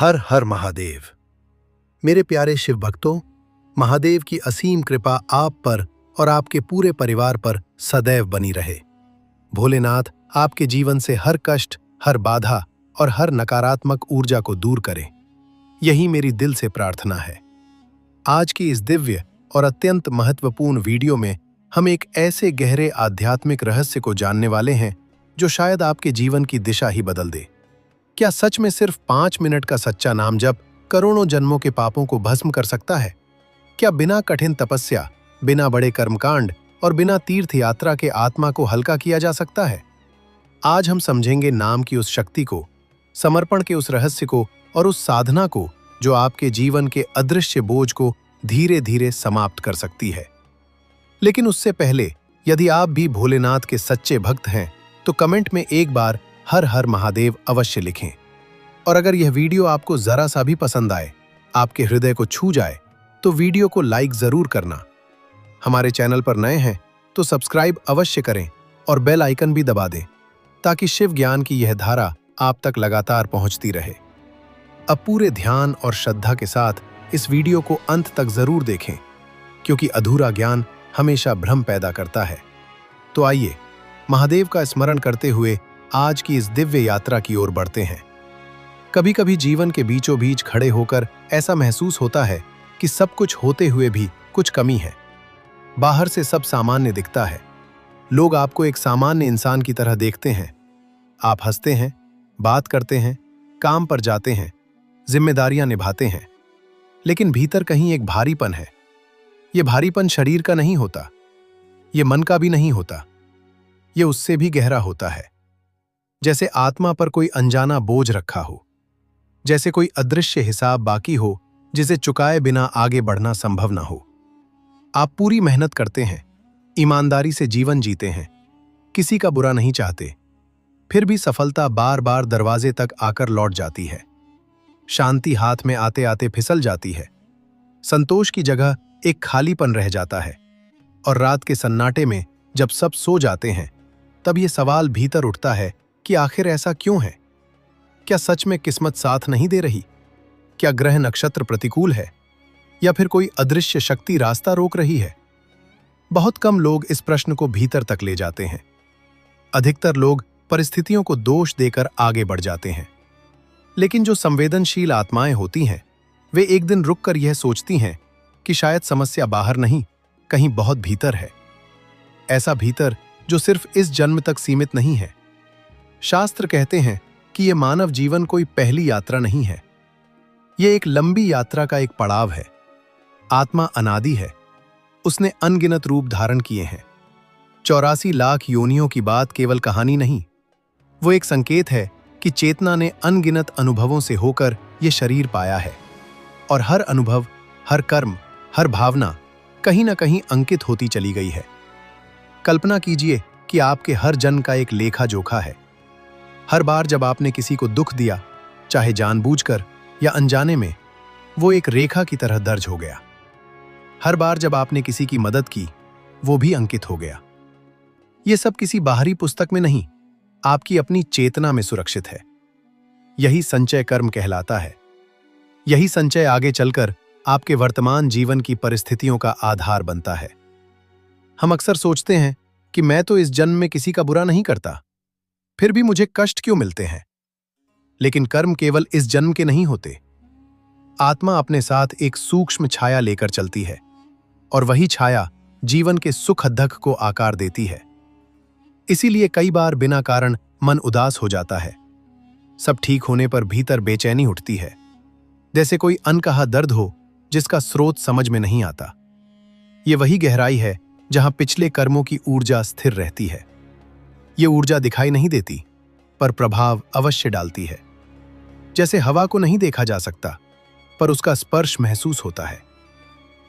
हर हर महादेव। मेरे प्यारे शिव भक्तों, महादेव की असीम कृपा आप पर और आपके पूरे परिवार पर सदैव बनी रहे। भोलेनाथ आपके जीवन से हर कष्ट, हर बाधा और हर नकारात्मक ऊर्जा को दूर करें, यही मेरी दिल से प्रार्थना है। आज की इस दिव्य और अत्यंत महत्वपूर्ण वीडियो में हम एक ऐसे गहरे आध्यात्मिक रहस्य को जानने वाले हैं जो शायद आपके जीवन की दिशा ही बदल दे। क्या सच में सिर्फ 5 मिनट का सच्चा नाम जप करोड़ों जन्मों के पापों को भस्म कर सकता है? क्या बिना कठिन तपस्या, बिना बड़े कर्मकांड और बिना तीर्थ यात्रा के आत्मा को हल्का किया जा सकता है? आज हम समझेंगे नाम की उस शक्ति को, समर्पण के उस रहस्य को और उस साधना को जो आपके जीवन के अदृश्य बोझ को धीरे धीरे समाप्त कर सकती है। लेकिन उससे पहले, यदि आप भी भोलेनाथ के सच्चे भक्त हैं तो कमेंट में एक बार हर हर महादेव अवश्य लिखें। और अगर यह वीडियो आपको जरा सा भी पसंद आए, आपके हृदय को छू जाए, तो वीडियो को लाइक जरूर करना। हमारे चैनल पर नए हैं तो सब्सक्राइब अवश्य करें और बेल आइकन भी दबा दें ताकि शिव ज्ञान की यह धारा आप तक लगातार पहुंचती रहे। अब पूरे ध्यान और श्रद्धा के साथ इस वीडियो को अंत तक जरूर देखें, क्योंकि अधूरा ज्ञान हमेशा भ्रम पैदा करता है। तो आइए महादेव का स्मरण करते हुए आज की इस दिव्य यात्रा की ओर बढ़ते हैं। कभी कभी जीवन के बीचों बीच खड़े होकर ऐसा महसूस होता है कि सब कुछ होते हुए भी कुछ कमी है। बाहर से सब सामान्य दिखता है, लोग आपको एक सामान्य इंसान की तरह देखते हैं। आप हंसते हैं, बात करते हैं, काम पर जाते हैं, जिम्मेदारियां निभाते हैं, लेकिन भीतर कहीं एक भारीपन है। ये भारीपन शरीर का नहीं होता, ये मन का भी नहीं होता, ये उससे भी गहरा होता है। जैसे आत्मा पर कोई अनजाना बोझ रखा हो, जैसे कोई अदृश्य हिसाब बाकी हो जिसे चुकाए बिना आगे बढ़ना संभव ना हो। आप पूरी मेहनत करते हैं, ईमानदारी से जीवन जीते हैं, किसी का बुरा नहीं चाहते, फिर भी सफलता बार बार दरवाजे तक आकर लौट जाती है। शांति हाथ में आते आते फिसल जाती है, संतोष की जगह एक खालीपन रह जाता है। और रात के सन्नाटे में जब सब सो जाते हैं, तब ये सवाल भीतर उठता है कि आखिर ऐसा क्यों है? क्या सच में किस्मत साथ नहीं दे रही? क्या ग्रह नक्षत्र प्रतिकूल है, या फिर कोई अदृश्य शक्ति रास्ता रोक रही है? बहुत कम लोग इस प्रश्न को भीतर तक ले जाते हैं। अधिकतर लोग परिस्थितियों को दोष देकर आगे बढ़ जाते हैं। लेकिन जो संवेदनशील आत्माएं होती हैं, वे एक दिन रुककर यह सोचती हैं कि शायद समस्या बाहर नहीं, कहीं बहुत भीतर है। ऐसा भीतर जो सिर्फ इस जन्म तक सीमित नहीं है। शास्त्र कहते हैं कि यह मानव जीवन कोई पहली यात्रा नहीं है, यह एक लंबी यात्रा का एक पड़ाव है। आत्मा अनादि है, उसने अनगिनत रूप धारण किए हैं। 84 लाख योनियों की बात केवल कहानी नहीं, वो एक संकेत है कि चेतना ने अनगिनत अनुभवों से होकर यह शरीर पाया है। और हर अनुभव, हर कर्म, हर भावना कहीं ना कहीं अंकित होती चली गई है। कल्पना कीजिए कि आपके हर जन्म का एक लेखा जोखा है। हर बार जब आपने किसी को दुख दिया, चाहे जानबूझकर या अनजाने में, वो एक रेखा की तरह दर्ज हो गया। हर बार जब आपने किसी की मदद की, वो भी अंकित हो गया। ये सब किसी बाहरी पुस्तक में नहीं, आपकी अपनी चेतना में सुरक्षित है। यही संचय कर्म कहलाता है। यही संचय आगे चलकर आपके वर्तमान जीवन की परिस्थितियों का आधार बनता है। हम अक्सर सोचते हैं कि मैं तो इस जन्म में किसी का बुरा नहीं करता, फिर भी मुझे कष्ट क्यों मिलते हैं? लेकिन कर्म केवल इस जन्म के नहीं होते। आत्मा अपने साथ एक सूक्ष्म छाया लेकर चलती है, और वही छाया जीवन के सुख दुख को आकार देती है। इसीलिए कई बार बिना कारण मन उदास हो जाता है। सब ठीक होने पर भीतर बेचैनी उठती है, जैसे कोई अनकहा दर्द हो जिसका स्रोत समझ में नहीं आता। ये वही गहराई है जहां पिछले कर्मों की ऊर्जा स्थिर रहती है। ये ऊर्जा दिखाई नहीं देती, पर प्रभाव अवश्य डालती है। जैसे हवा को नहीं देखा जा सकता, पर उसका स्पर्श महसूस होता है।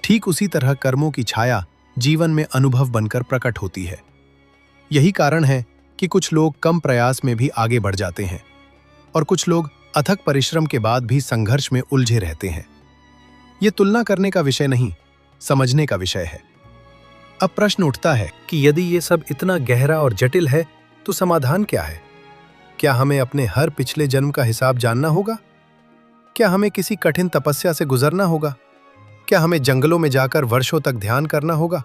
ठीक उसी तरह कर्मों की छाया जीवन में अनुभव बनकर प्रकट होती है। यही कारण है कि कुछ लोग कम प्रयास में भी आगे बढ़ जाते हैं, और कुछ लोग अथक परिश्रम के बाद भी संघर्ष में उलझे रहते हैं। ये तुलना करने का विषय नहीं, समझने का विषय है। अब प्रश्न उठता है कि यदि ये सब इतना गहरा और जटिल है, तो समाधान क्या है? क्या हमें अपने हर पिछले जन्म का हिसाब जानना होगा? क्या हमें किसी कठिन तपस्या से गुजरना होगा? क्या हमें जंगलों में जाकर वर्षों तक ध्यान करना होगा?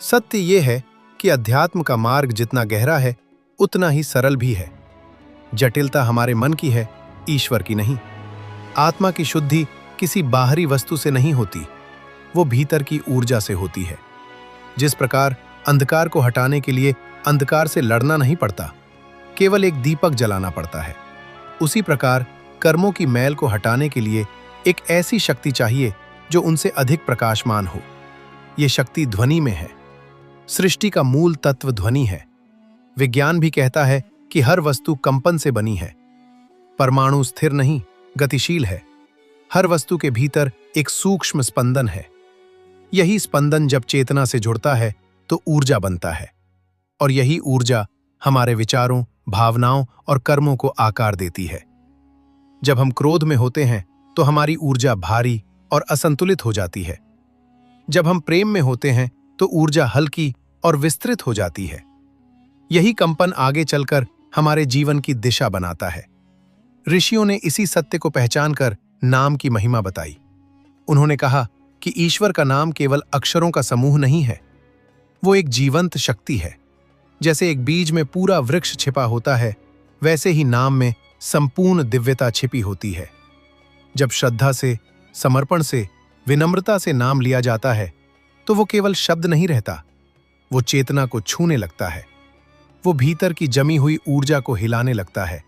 सत्य ये है कि अध्यात्म का मार्ग जितना गहरा है, उतना ही सरल भी है। जटिलता हमारे मन की है, ईश्वर की नहीं। आत्मा की शुद्धि किसी बाहरी वस्तु से नहीं होती, वो भीतर की ऊर्जा से होती है। जिस प्रकार अंधकार को हटाने के लिए अंधकार से लड़ना नहीं पड़ता, केवल एक दीपक जलाना पड़ता है, उसी प्रकार कर्मों की मैल को हटाने के लिए एक ऐसी शक्ति चाहिए जो उनसे अधिक प्रकाशमान हो। ये शक्ति ध्वनि में है। सृष्टि का मूल तत्व ध्वनि है। विज्ञान भी कहता है कि हर वस्तु कंपन से बनी है। परमाणु स्थिर नहीं, गतिशील है। हर वस्तु के भीतर एक सूक्ष्म स्पंदन है। यही स्पंदन जब चेतना से जुड़ता है तो ऊर्जा बनता है, और यही ऊर्जा हमारे विचारों, भावनाओं और कर्मों को आकार देती है। जब हम क्रोध में होते हैं तो हमारी ऊर्जा भारी और असंतुलित हो जाती है। जब हम प्रेम में होते हैं तो ऊर्जा हल्की और विस्तृत हो जाती है। यही कंपन आगे चलकर हमारे जीवन की दिशा बनाता है। ऋषियों ने इसी सत्य को पहचानकर नाम की महिमा बताई। उन्होंने कहा कि ईश्वर का नाम केवल अक्षरों का समूह नहीं है, वो एक जीवंत शक्ति है। जैसे एक बीज में पूरा वृक्ष छिपा होता है, वैसे ही नाम में संपूर्ण दिव्यता छिपी होती है। जब श्रद्धा से, समर्पण से, विनम्रता से नाम लिया जाता है तो वो केवल शब्द नहीं रहता, वो चेतना को छूने लगता है। वो भीतर की जमी हुई ऊर्जा को हिलाने लगता है।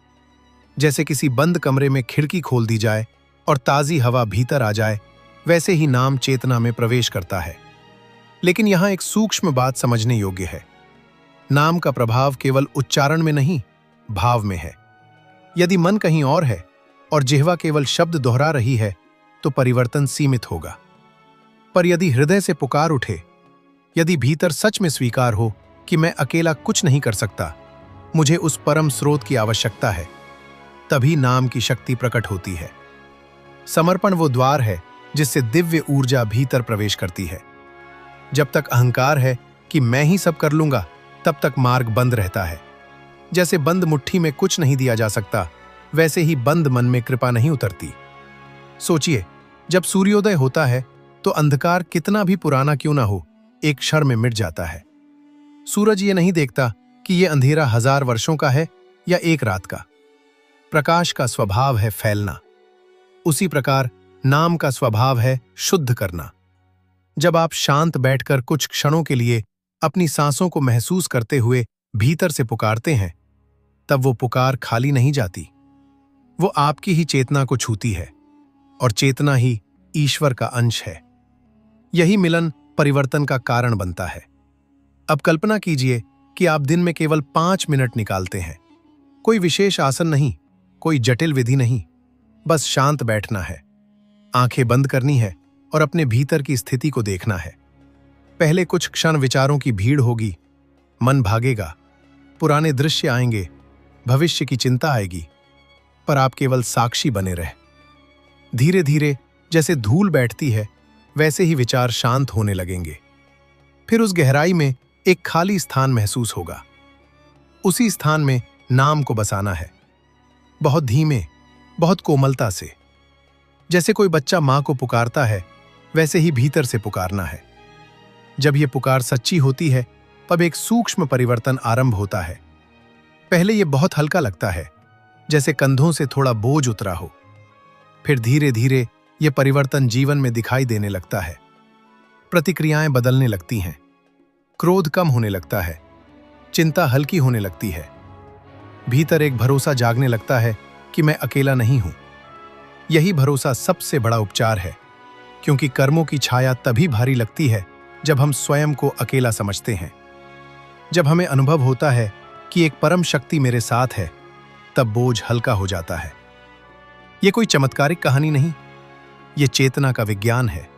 जैसे किसी बंद कमरे में खिड़की खोल दी जाए और ताजी हवा भीतर आ जाए, वैसे ही नाम चेतना में प्रवेश करता है। लेकिन यहां एक सूक्ष्म बात समझने योग्य है। नाम का प्रभाव केवल उच्चारण में नहीं, भाव में है। यदि मन कहीं और है और जिह्वा केवल शब्द दोहरा रही है तो परिवर्तन सीमित होगा। पर यदि हृदय से पुकार उठे, यदि भीतर सच में स्वीकार हो कि मैं अकेला कुछ नहीं कर सकता, मुझे उस परम स्रोत की आवश्यकता है, तभी नाम की शक्ति प्रकट होती है। समर्पण वो द्वार है जिससे दिव्य ऊर्जा भीतर प्रवेश करती है। जब तक अहंकार है कि मैं ही सब कर लूंगा, तब तक मार्ग बंद रहता है। जैसे बंद मुट्ठी में कुछ नहीं दिया जा सकता, वैसे ही बंद मन में कृपा नहीं उतरती। सोचिए, जब सूर्योदय होता है तो अंधकार कितना भी पुराना क्यों ना हो, एक क्षण में मिट जाता है। सूरज ये नहीं देखता कि ये अंधेरा 1000 वर्षों का है या एक रात का। प्रकाश का स्वभाव है फैलना। उसी प्रकार नाम का स्वभाव है शुद्ध करना। जब आप शांत बैठकर कुछ क्षणों के लिए अपनी सांसों को महसूस करते हुए भीतर से पुकारते हैं, तब वो पुकार खाली नहीं जाती। वो आपकी ही चेतना को छूती है, और चेतना ही ईश्वर का अंश है। यही मिलन परिवर्तन का कारण बनता है। अब कल्पना कीजिए कि आप दिन में केवल 5 मिनट निकालते हैं। कोई विशेष आसन नहीं, कोई जटिल विधि नहीं, बस शांत बैठना है, आंखें बंद करनी है और अपने भीतर की स्थिति को देखना है। पहले कुछ क्षण विचारों की भीड़ होगी, मन भागेगा, पुराने दृश्य आएंगे, भविष्य की चिंता आएगी, पर आप केवल साक्षी बने रहे। धीरे धीरे जैसे धूल बैठती है, वैसे ही विचार शांत होने लगेंगे। फिर उस गहराई में एक खाली स्थान महसूस होगा। उसी स्थान में नाम को बसाना है, बहुत धीमे, बहुत कोमलता से। जैसे कोई बच्चा मां को पुकारता है, वैसे ही भीतर से पुकारना है। जब यह पुकार सच्ची होती है, तब एक सूक्ष्म परिवर्तन आरंभ होता है। पहले यह बहुत हल्का लगता है, जैसे कंधों से थोड़ा बोझ उतरा हो। फिर धीरे धीरे यह परिवर्तन जीवन में दिखाई देने लगता है। प्रतिक्रियाएं बदलने लगती हैं, क्रोध कम होने लगता है, चिंता हल्की होने लगती है। भीतर एक भरोसा जागने लगता है कि मैं अकेला नहीं हूं। यही भरोसा सबसे बड़ा उपचार है, क्योंकि कर्मों की छाया तभी भारी लगती है जब हम स्वयं को अकेला समझते हैं। जब हमें अनुभव होता है कि एक परम शक्ति मेरे साथ है, तब बोझ हल्का हो जाता है। यह कोई चमत्कारिक कहानी नहीं, यह चेतना का विज्ञान है।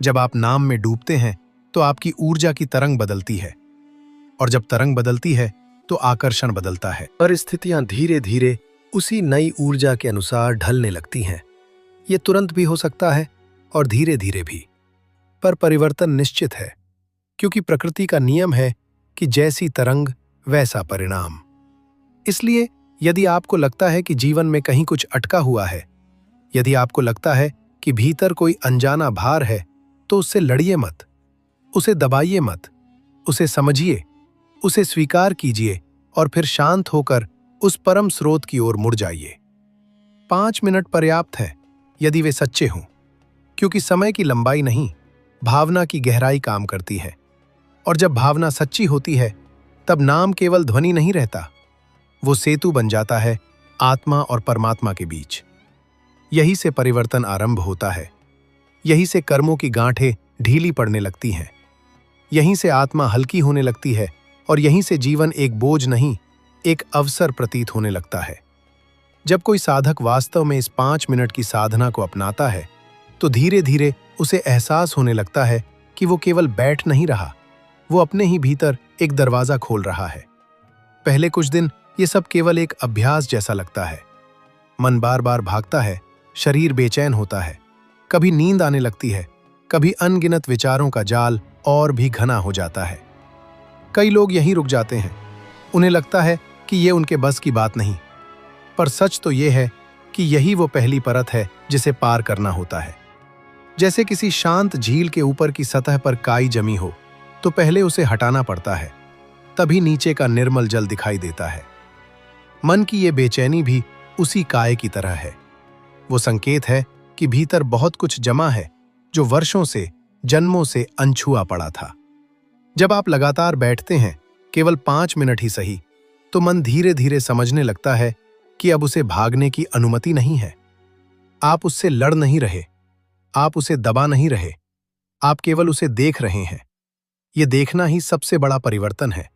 जब आप नाम में डूबते हैं तो आपकी ऊर्जा की तरंग बदलती है, और जब तरंग बदलती है तो आकर्षण बदलता है। परिस्थितियां धीरे धीरे उसी नई ऊर्जा के अनुसार ढलने लगती हैं। ये तुरंत भी हो सकता है और धीरे धीरे भी, पर परिवर्तन निश्चित है, क्योंकि प्रकृति का नियम है कि जैसी तरंग वैसा परिणाम। इसलिए यदि आपको लगता है कि जीवन में कहीं कुछ अटका हुआ है, यदि आपको लगता है कि भीतर कोई अनजाना भार है, तो उससे लड़िए मत, उसे दबाइए मत, उसे समझिए, उसे स्वीकार कीजिए और फिर शांत होकर उस परम स्रोत की ओर मुड़ जाइए। 5 मिनट पर्याप्त है यदि वे सच्चे हों, क्योंकि समय की लंबाई नहीं, भावना की गहराई काम करती है। और जब भावना सच्ची होती है, तब नाम केवल ध्वनि नहीं रहता, वो सेतु बन जाता है आत्मा और परमात्मा के बीच। यही से परिवर्तन आरंभ होता है, यही से कर्मों की गांठें ढीली पड़ने लगती हैं, यहीं से आत्मा हल्की होने लगती है और यहीं से जीवन एक बोझ नहीं, एक अवसर प्रतीत होने लगता है। जब कोई साधक वास्तव में इस 5 मिनट की साधना को अपनाता है, तो धीरे धीरे उसे एहसास होने लगता है कि वो केवल बैठ नहीं रहा, वो अपने ही भीतर एक दरवाजा खोल रहा है। पहले कुछ दिन ये सब केवल एक अभ्यास जैसा लगता है। मन बार बार भागता है, शरीर बेचैन होता है, कभी नींद आने लगती है, कभी अनगिनत विचारों का जाल और भी घना हो जाता है। कई लोग यहीं रुक जाते हैं, उन्हें लगता है कि ये उनके बस की बात नहीं, पर सच तो ये है कि यही वो पहली परत है जिसे पार करना होता है। जैसे किसी शांत झील के ऊपर की सतह पर काई जमी हो, तो पहले उसे हटाना पड़ता है, तभी नीचे का निर्मल जल दिखाई देता है। मन की ये बेचैनी भी उसी काय की तरह है। वो संकेत है कि भीतर बहुत कुछ जमा है जो वर्षों से, जन्मों से अनछुआ पड़ा था। जब आप लगातार बैठते हैं, केवल 5 मिनट ही सही, तो मन धीरे धीरे समझने लगता है कि अब उसे भागने की अनुमति नहीं है। आप उससे लड़ नहीं रहे, आप उसे दबा नहीं रहे, आप केवल उसे देख रहे हैं। ये देखना ही सबसे बड़ा परिवर्तन है,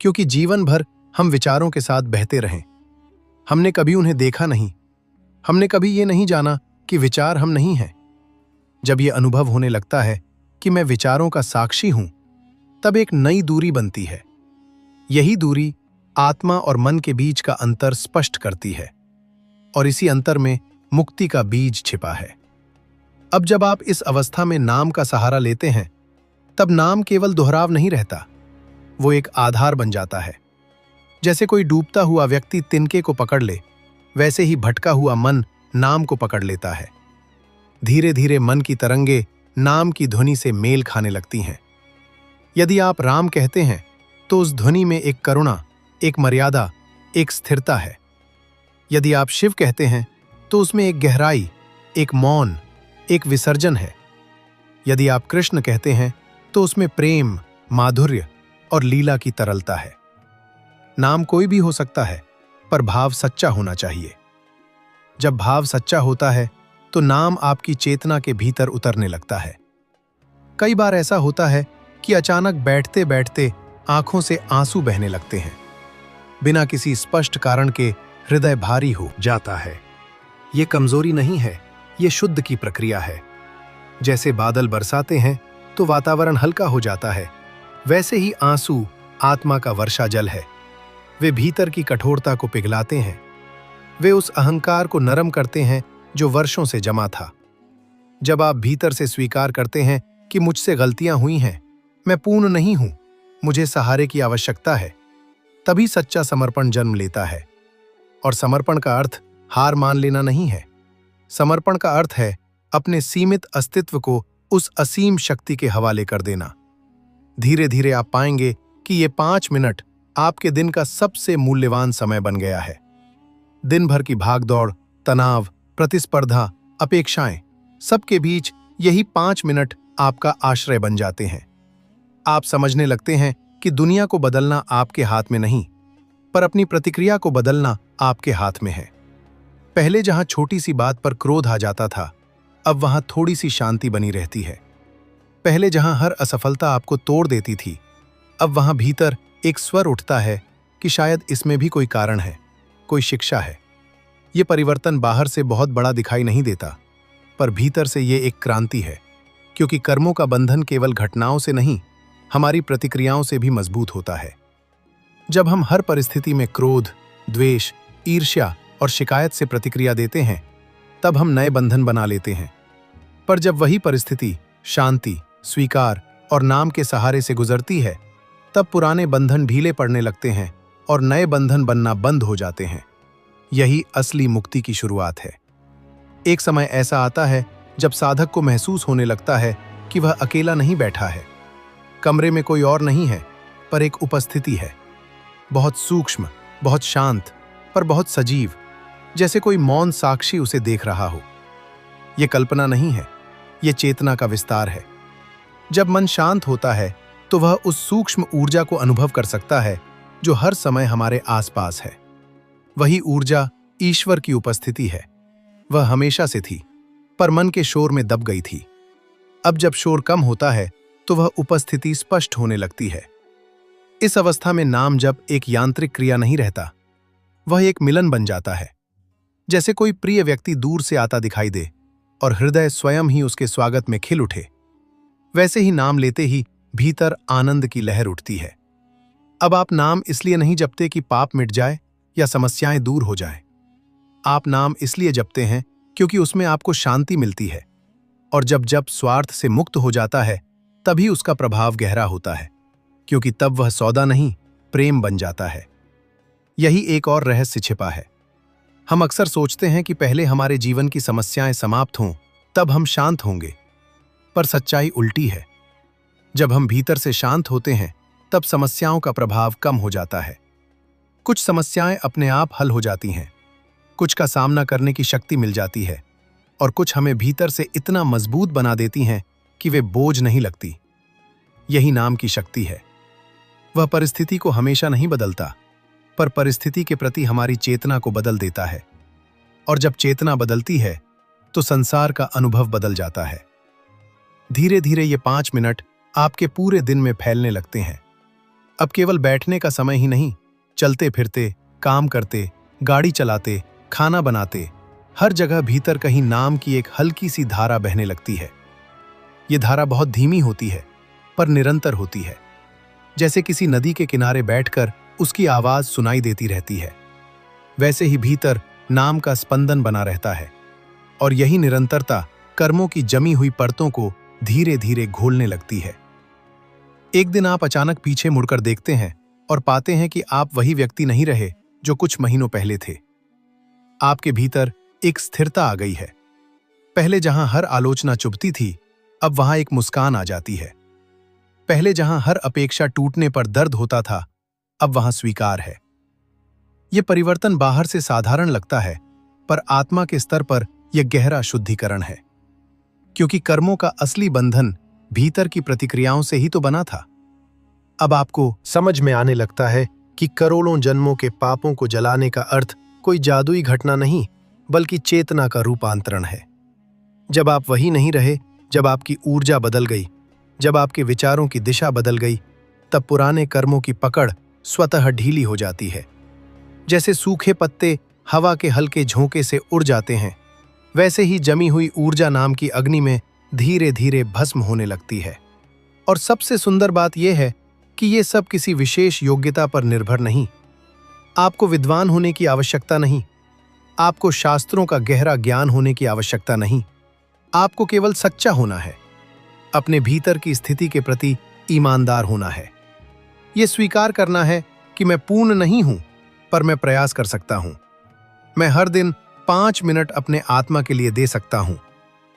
क्योंकि जीवन भर हम विचारों के साथ बहते रहें। हमने कभी उन्हें देखा नहीं, हमने कभी ये नहीं जाना कि विचार हम नहीं हैं। जब ये अनुभव होने लगता है कि मैं विचारों का साक्षी हूं, तब एक नई दूरी बनती है। यही दूरी आत्मा और मन के बीच का अंतर स्पष्ट करती है, और इसी अंतर में मुक्ति का बीज छिपा है। अब जब आप इस अवस्था में नाम का सहारा लेते हैं, तब नाम केवल दोहराव नहीं रहता, वो एक आधार बन जाता है। जैसे कोई डूबता हुआ व्यक्ति तिनके को पकड़ ले, वैसे ही भटका हुआ मन नाम को पकड़ लेता है। धीरे धीरे मन की तरंगे नाम की ध्वनि से मेल खाने लगती हैं। यदि आप राम कहते हैं, तो उस ध्वनि में एक करुणा, एक मर्यादा, एक स्थिरता है। यदि आप शिव कहते हैं, तो उसमें एक गहराई, एक मौन, एक विसर्जन है। यदि आप कृष्ण कहते हैं, तो उसमें प्रेम, माधुर्य और लीला की तरलता है। नाम कोई भी हो सकता है, पर भाव सच्चा होना चाहिए। जब भाव सच्चा होता है, तो नाम आपकी चेतना के भीतर उतरने लगता है। कई बार ऐसा होता है कि अचानक बैठते बैठते आंखों से आंसू बहने लगते हैं। बिना किसी स्पष्ट कारण के हृदय भारी हो जाता है। ये कमजोरी नहीं है, ये शुद्ध की प्रक्रिया है। जैसे बादल बरसाते हैं तो वातावरण हल्का हो जाता है, वैसे ही आंसू आत्मा का वर्षा जल है। वे भीतर की कठोरता को पिघलाते हैं, वे उस अहंकार को नरम करते हैं जो वर्षों से जमा था। जब आप भीतर से स्वीकार करते हैं कि मुझसे गलतियां हुई हैं, मैं पूर्ण नहीं हूं, मुझे सहारे की आवश्यकता है, तभी सच्चा समर्पण जन्म लेता है। और समर्पण का अर्थ हार मान लेना नहीं है। समर्पण का अर्थ है अपने सीमित अस्तित्व को उस असीम शक्ति के हवाले कर देना। धीरे धीरे आप पाएंगे कि ये 5 मिनट आपके दिन का सबसे मूल्यवान समय बन गया है। दिन भर की भागदौड़, तनाव, प्रतिस्पर्धा, अपेक्षाएं, सबके बीच यही 5 मिनट आपका आश्रय बन जाते हैं। आप समझने लगते हैं कि दुनिया को बदलना आपके हाथ में नहीं, पर अपनी प्रतिक्रिया को बदलना आपके हाथ में है। पहले जहां छोटी सी बात पर क्रोध आ जाता था, अब वहां थोड़ी सी शांति बनी रहती है। पहले जहां हर असफलता आपको तोड़ देती थी, अब वहां भीतर एक स्वर उठता है कि शायद इसमें भी कोई कारण है, कोई शिक्षा है। ये परिवर्तन बाहर से बहुत बड़ा दिखाई नहीं देता, पर भीतर से ये एक क्रांति है, क्योंकि कर्मों का बंधन केवल घटनाओं से नहीं, हमारी प्रतिक्रियाओं से भी मजबूत होता है। जब हम हर परिस्थिति में क्रोध, द्वेष, ईर्ष्या और शिकायत से प्रतिक्रिया देते हैं, तब हम नए बंधन बना लेते हैं। पर जब वही परिस्थिति शांति, स्वीकार और नाम के सहारे से गुजरती है, तब पुराने बंधन ढीले पड़ने लगते हैं और नए बंधन बनना बंद हो जाते हैं। यही असली मुक्ति की शुरुआत है। एक समय ऐसा आता है जब साधक को महसूस होने लगता है कि वह अकेला नहीं बैठा है। कमरे में कोई और नहीं है, पर एक उपस्थिति है, बहुत सूक्ष्म, बहुत शांत, पर बहुत सजीव, जैसे कोई मौन साक्षी उसे देख रहा हो। यह कल्पना नहीं है, यह चेतना का विस्तार है। जब मन शांत होता है तो वह उस सूक्ष्म ऊर्जा को अनुभव कर सकता है जो हर समय हमारे आसपास है। वही ऊर्जा ईश्वर की उपस्थिति है। वह हमेशा से थी, पर मन के शोर में दब गई थी। अब जब शोर कम होता है तो वह उपस्थिति स्पष्ट होने लगती है। इस अवस्था में नाम जप एक यांत्रिक क्रिया नहीं रहता, वह एक मिलन बन जाता है। जैसे कोई प्रिय व्यक्ति दूर से आता दिखाई दे और हृदय स्वयं ही उसके स्वागत में खिल उठे, वैसे ही नाम लेते ही भीतर आनंद की लहर उठती है। अब आप नाम इसलिए नहीं जपते कि पाप मिट जाए या समस्याएं दूर हो जाएं। आप नाम इसलिए जपते हैं क्योंकि उसमें आपको शांति मिलती है, और जब जप स्वार्थ से मुक्त हो जाता है तभी उसका प्रभाव गहरा होता है, क्योंकि तब वह सौदा नहीं, प्रेम बन जाता है। यही एक और रहस्य छिपा है। हम अक्सर सोचते हैं कि पहले हमारे जीवन की समस्याएं समाप्त हों, तब हम शांत होंगे, पर सच्चाई उल्टी है। जब हम भीतर से शांत होते हैं तब समस्याओं का प्रभाव कम हो जाता है। कुछ समस्याएं अपने आप हल हो जाती हैं, कुछ का सामना करने की शक्ति मिल जाती है, और कुछ हमें भीतर से इतना मजबूत बना देती हैं कि वे बोझ नहीं लगती। यही नाम की शक्ति है। वह परिस्थिति को हमेशा नहीं बदलता, पर परिस्थिति के प्रति हमारी चेतना को बदल देता है, और जब चेतना बदलती है तो संसार का अनुभव बदल जाता है। धीरे धीरे ये 5 मिनट आपके पूरे दिन में फैलने लगते हैं। अब केवल बैठने का समय ही नहीं, चलते फिरते, काम करते, गाड़ी चलाते, खाना बनाते, हर जगह भीतर कहीं नाम की एक हल्की सी धारा बहने लगती है। ये धारा बहुत धीमी होती है, पर निरंतर होती है। जैसे किसी नदी के किनारे बैठकर उसकी आवाज सुनाई देती रहती है, वैसे ही भीतर नाम का स्पंदन बना रहता है, और यही निरंतरता कर्मों की जमी हुई परतों को धीरे धीरे घोलने लगती है। एक दिन आप अचानक पीछे मुड़कर देखते हैं और पाते हैं कि आप वही व्यक्ति नहीं रहे जो कुछ महीनों पहले थे। आपके भीतर एक स्थिरता आ गई है। पहले जहां हर आलोचना चुभती थी, अब वहां एक मुस्कान आ जाती है। पहले जहां हर अपेक्षा टूटने पर दर्द होता था, अब वहां स्वीकार है। यह परिवर्तन बाहर से साधारण लगता है, पर आत्मा के स्तर पर यह गहरा शुद्धिकरण है, क्योंकि कर्मों का असली बंधन भीतर की प्रतिक्रियाओं से ही तो बना था। अब आपको समझ में आने लगता है कि करोड़ों जन्मों के पापों को जलाने का अर्थ कोई जादुई घटना नहीं, बल्कि चेतना का रूपांतरण है। जब आप वही नहीं रहे, जब आपकी ऊर्जा बदल गई, जब आपके विचारों की दिशा बदल गई, तब पुराने कर्मों की पकड़ स्वतः ढीली हो जाती है। जैसे सूखे पत्ते हवा के हल्के झोंके से उड़ जाते हैं, वैसे ही जमी हुई ऊर्जा नाम की अग्नि में धीरे धीरे भस्म होने लगती है। और सबसे सुंदर बात यह है कि ये सब किसी विशेष योग्यता पर निर्भर नहीं। आपको विद्वान होने की आवश्यकता नहीं, आपको शास्त्रों का गहरा ज्ञान होने की आवश्यकता नहीं। आपको केवल सच्चा होना है, अपने भीतर की स्थिति के प्रति ईमानदार होना है। यह स्वीकार करना है कि मैं पूर्ण नहीं हूं, पर मैं प्रयास कर सकता हूं। मैं हर दिन 5 मिनट अपने आत्मा के लिए दे सकता हूं,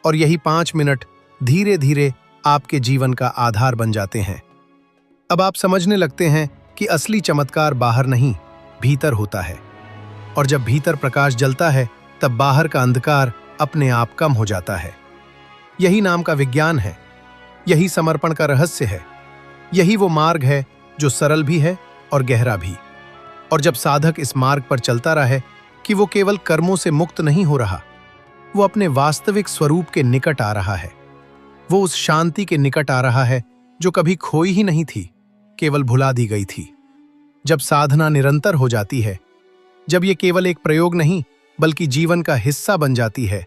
और यही 5 मिनट धीरे धीरे आपके जीवन का आधार बन जाते हैं। अब आप समझने लगते हैं कि असली चमत्कार बाहर नहीं, भीतर होता है, और जब भीतर प्रकाश जलता है तब बाहर का अंधकार अपने आप कम हो जाता है। यही नाम का विज्ञान है, यही समर्पण का रहस्य है, यही वो मार्ग है जो सरल भी है और गहरा भी। और जब साधक इस मार्ग पर चलता रहे कि वो केवल कर्मों से मुक्त नहीं हो रहा, वो अपने वास्तविक स्वरूप के निकट आ रहा है, वो उस शांति के निकट आ रहा है जो कभी खोई ही नहीं थी, केवल भुला दी गई थी। जब साधना निरंतर हो जाती है, जब ये केवल एक प्रयोग नहीं बल्कि जीवन का हिस्सा बन जाती है,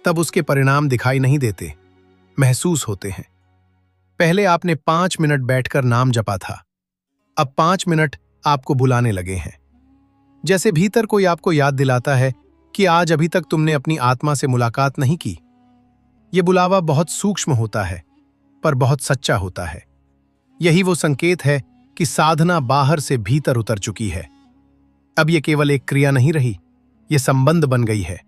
तब उसके परिणाम दिखाई नहीं देते, महसूस होते हैं। पहले आपने 5 मिनट बैठकर नाम जपा था, अब 5 मिनट आपको बुलाने लगे हैं। जैसे भीतर कोई आपको याद दिलाता है कि आज अभी तक तुमने अपनी आत्मा से मुलाकात नहीं की। यह बुलावा बहुत सूक्ष्म होता है, पर बहुत सच्चा होता है। यही वो संकेत है कि साधना बाहर से भीतर उतर चुकी है। अब यह केवल एक क्रिया नहीं रही, यह संबंध बन गई है।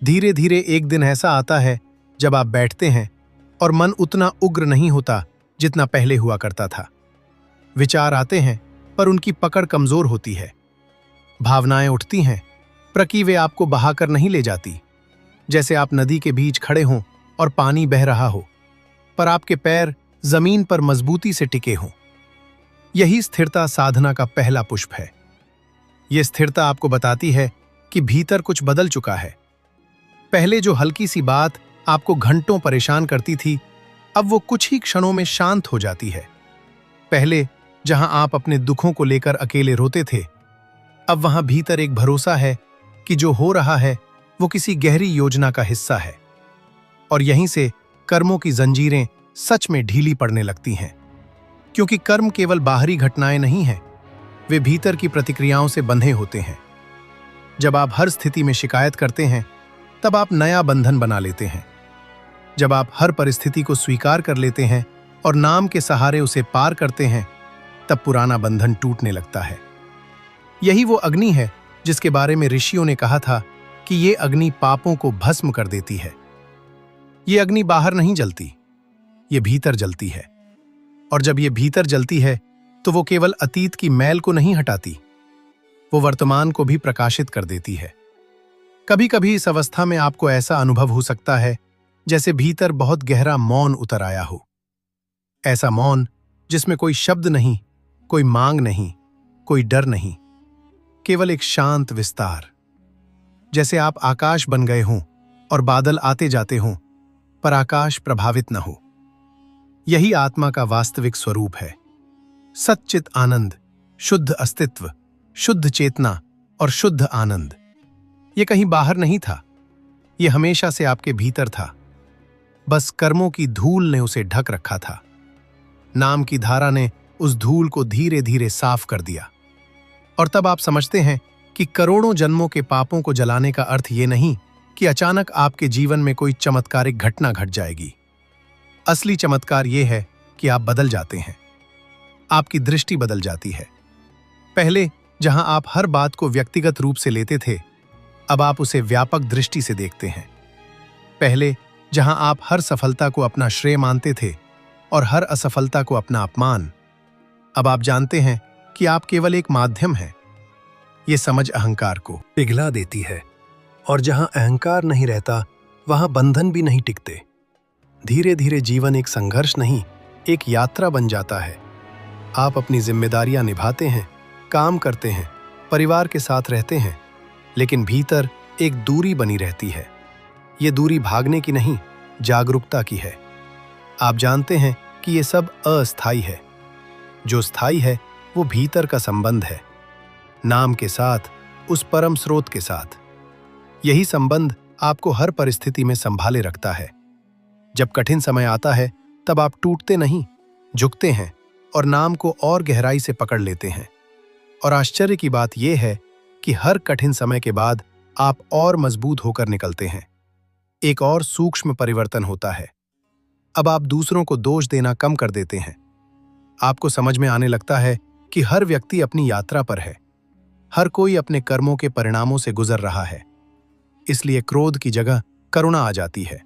धीरे धीरे एक दिन ऐसा आता है जब आप बैठते हैं और मन उतना उग्र नहीं होता जितना पहले हुआ करता था। विचार आते हैं पर उनकी पकड़ कमजोर होती है। भावनाएं उठती हैं प्रकि वे आपको बहाकर नहीं ले जाती। जैसे आप नदी के बीच खड़े हों और पानी बह रहा हो, पर आपके पैर जमीन पर मजबूती से टिके हों। यही स्थिरता साधना का पहला पुष्प है। यह स्थिरता आपको बताती है कि भीतर कुछ बदल चुका है। पहले जो हल्की सी बात आपको घंटों परेशान करती थी, अब वो कुछ ही क्षणों में शांत हो जाती है। पहले जहां आप अपने दुखों को लेकर अकेले रोते थे, अब वहां भीतर एक भरोसा है कि जो हो रहा है वो किसी गहरी योजना का हिस्सा है। और यहीं से कर्मों की जंजीरें सच में ढीली पड़ने लगती हैं, क्योंकि कर्म केवल बाहरी घटनाएं नहीं हैं, वे भीतर की प्रतिक्रियाओं से बंधे होते हैं। जब आप हर स्थिति में शिकायत करते हैं, तब आप नया बंधन बना लेते हैं। जब आप हर परिस्थिति को स्वीकार कर लेते हैं और नाम के सहारे उसे पार करते हैं, तब पुराना बंधन टूटने लगता है। यही वो अग्नि है जिसके बारे में ऋषियों ने कहा था कि ये अग्नि पापों को भस्म कर देती है। ये अग्नि बाहर नहीं जलती, ये भीतर जलती है। और जब ये भीतर जलती है तो वो केवल अतीत की मैल को नहीं हटाती, वो वर्तमान को भी प्रकाशित कर देती है। कभी कभी इस अवस्था में आपको ऐसा अनुभव हो सकता है जैसे भीतर बहुत गहरा मौन उतर आया हो। ऐसा मौन जिसमें कोई शब्द नहीं, कोई मांग नहीं, कोई डर नहीं, केवल एक शांत विस्तार। जैसे आप आकाश बन गए हों और बादल आते जाते हों, पर आकाश प्रभावित न हो। यही आत्मा का वास्तविक स्वरूप है। सच्चित आनंद, शुद्ध अस्तित्व, शुद्ध चेतना और शुद्ध आनंद। ये कहीं बाहर नहीं था, ये हमेशा से आपके भीतर था। बस कर्मों की धूल ने उसे ढक रखा था। नाम की धारा ने उस धूल को धीरे धीरे साफ कर दिया। और तब आप समझते हैं कि करोड़ों जन्मों के पापों को जलाने का अर्थ ये नहीं कि अचानक आपके जीवन में कोई चमत्कारिक घटना घट जाएगी। असली चमत्कार ये है कि आप बदल जाते हैं, आपकी दृष्टि बदल जाती है। पहले जहां आप हर बात को व्यक्तिगत रूप से लेते थे, अब आप उसे व्यापक दृष्टि से देखते हैं। पहले जहां आप हर सफलता को अपना श्रेय मानते थे और हर असफलता को अपना अपमान, अब आप जानते हैं कि आप केवल एक माध्यम हैं। ये समझ अहंकार को पिघला देती है, और जहां अहंकार नहीं रहता वहां बंधन भी नहीं टिकते। धीरे धीरे जीवन एक संघर्ष नहीं, एक यात्रा बन जाता है। आप अपनी जिम्मेदारियां निभाते हैं, काम करते हैं, परिवार के साथ रहते हैं, लेकिन भीतर एक दूरी बनी रहती है। ये दूरी भागने की नहीं, जागरूकता की है। आप जानते हैं कि ये सब अस्थायी है। जो स्थायी है वो भीतर का संबंध है, नाम के साथ, उस परम स्रोत के साथ। यही संबंध आपको हर परिस्थिति में संभाले रखता है। जब कठिन समय आता है तब आप टूटते नहीं, झुकते हैं और नाम को और गहराई से पकड़ लेते हैं। और आश्चर्य की बात यह है कि हर कठिन समय के बाद आप और मजबूत होकर निकलते हैं। एक और सूक्ष्म परिवर्तन होता है। अब आप दूसरों को दोष देना कम कर देते हैं। आपको समझ में आने लगता है कि हर व्यक्ति अपनी यात्रा पर है, हर कोई अपने कर्मों के परिणामों से गुजर रहा है। इसलिए क्रोध की जगह करुणा आ जाती है,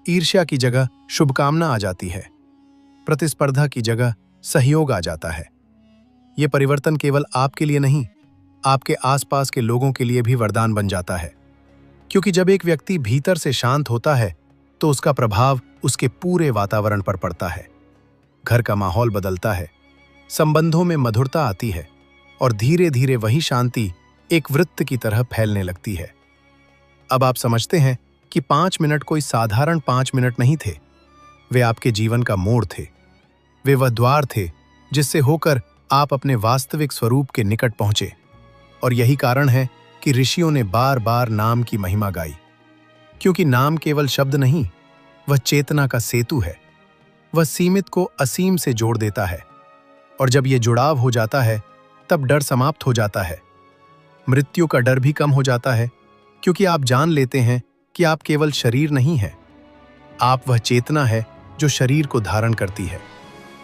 ईर्ष्या की जगह शुभकामना आ जाती है, प्रतिस्पर्धा की जगह सहयोग आ जाता है। यह परिवर्तन केवल आपके लिए नहीं, आपके आसपास के लोगों के लिए भी वरदान बन जाता है। क्योंकि जब एक व्यक्ति भीतर से शांत होता है तो उसका प्रभाव उसके पूरे वातावरण पर पड़ता है। घर का माहौल बदलता है, संबंधों में मधुरता आती है और धीरे धीरे वही शांति एक वृत्त की तरह फैलने लगती है। अब आप समझते हैं कि 5 मिनट कोई साधारण 5 मिनट नहीं थे, वे आपके जीवन का मोड़ थे। वे वह द्वार थे जिससे होकर आप अपने वास्तविक स्वरूप के निकट पहुंचे। और यही कारण है कि ऋषियों ने बार बार नाम की महिमा गाई, क्योंकि नाम केवल शब्द नहीं, वह चेतना का सेतु है। वह सीमित को असीम से जोड़ देता है, और जब यह जुड़ाव हो जाता है तब डर समाप्त हो जाता है। मृत्यु का डर भी कम हो जाता है, क्योंकि आप जान लेते हैं कि आप केवल शरीर नहीं हैं, आप वह चेतना है जो शरीर को धारण करती है।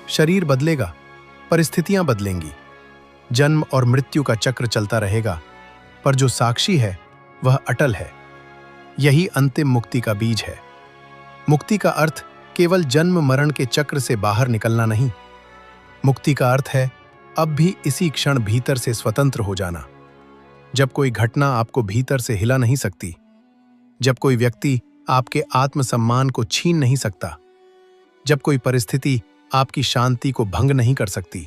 शरीर बदलेगा, परिस्थितियां बदलेंगी, जन्म और मृत्यु का चक्र चलता रहेगा, पर जो साक्षी है वह अटल है। यही अंतिम मुक्ति का बीज है। मुक्ति का अर्थ केवल जन्म मरण के चक्र से बाहर निकलना नहीं। मुक्ति का अर्थ है अब भी इसी क्षण भीतर से स्वतंत्र हो जाना। जब कोई घटना आपको भीतर से हिला नहीं सकती, जब कोई व्यक्ति आपके आत्मसम्मान को छीन नहीं सकता, जब कोई परिस्थिति आपकी शांति को भंग नहीं कर सकती,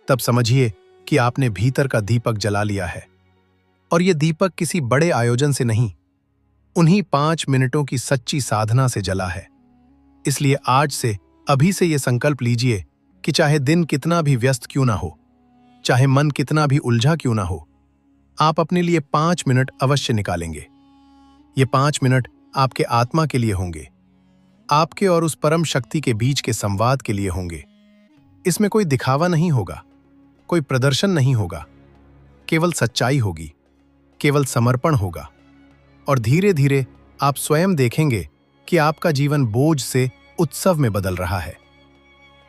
तब समझिए कि आपने भीतर का दीपक जला लिया है। और यह दीपक किसी बड़े आयोजन से नहीं, उन्हीं 5 मिनटों की सच्ची साधना से जला है। इसलिए आज से, अभी से यह संकल्प लीजिए कि चाहे दिन कितना भी व्यस्त क्यों ना हो, चाहे मन कितना भी उलझा क्यों ना हो, आप अपने लिए 5 मिनट अवश्य निकालेंगे। ये 5 मिनट आपके आत्मा के लिए होंगे, आपके और उस परम शक्ति के बीच के संवाद के लिए होंगे। इसमें कोई दिखावा नहीं होगा, कोई प्रदर्शन नहीं होगा, केवल सच्चाई होगी, केवल समर्पण होगा। और धीरे धीरे आप स्वयं देखेंगे कि आपका जीवन बोझ से उत्सव में बदल रहा है।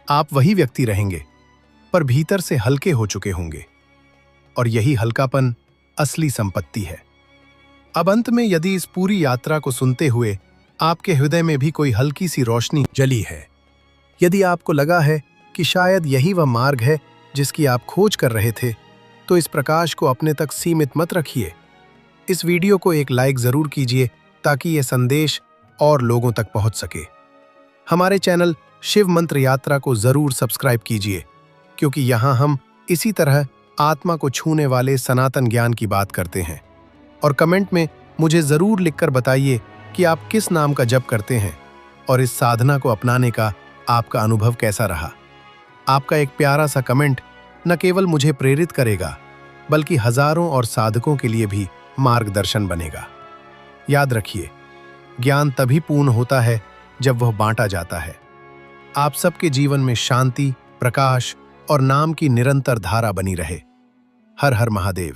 आप वही व्यक्ति रहेंगे, पर भीतर से हल्के हो चुके होंगे। और यही हल्कापन असली संपत्ति है। अब अंत में, यदि इस पूरी यात्रा को सुनते हुए आपके हृदय में भी कोई हल्की सी रोशनी जली है, यदि आपको लगा है कि शायद यही वह मार्ग है जिसकी आप खोज कर रहे थे, तो इस प्रकाश को अपने तक सीमित मत रखिए। इस वीडियो को एक लाइक जरूर कीजिए ताकि यह संदेश और लोगों तक पहुंच सके। हमारे चैनल शिव मंत्र यात्रा को जरूर सब्सक्राइब कीजिए, क्योंकि यहाँ हम इसी तरह आत्मा को छूने वाले सनातन ज्ञान की बात करते हैं। और कमेंट में मुझे जरूर लिखकर बताइए कि आप किस नाम का जप करते हैं और इस साधना को अपनाने का आपका अनुभव कैसा रहा। आपका एक प्यारा सा कमेंट न केवल मुझे प्रेरित करेगा, बल्कि हजारों और साधकों के लिए भी मार्गदर्शन बनेगा। याद रखिए, ज्ञान तभी पूर्ण होता है जब वह बांटा जाता है। आप सबके जीवन में शांति, प्रकाश और नाम की निरंतर धारा बनी रहे। हर हर महादेव।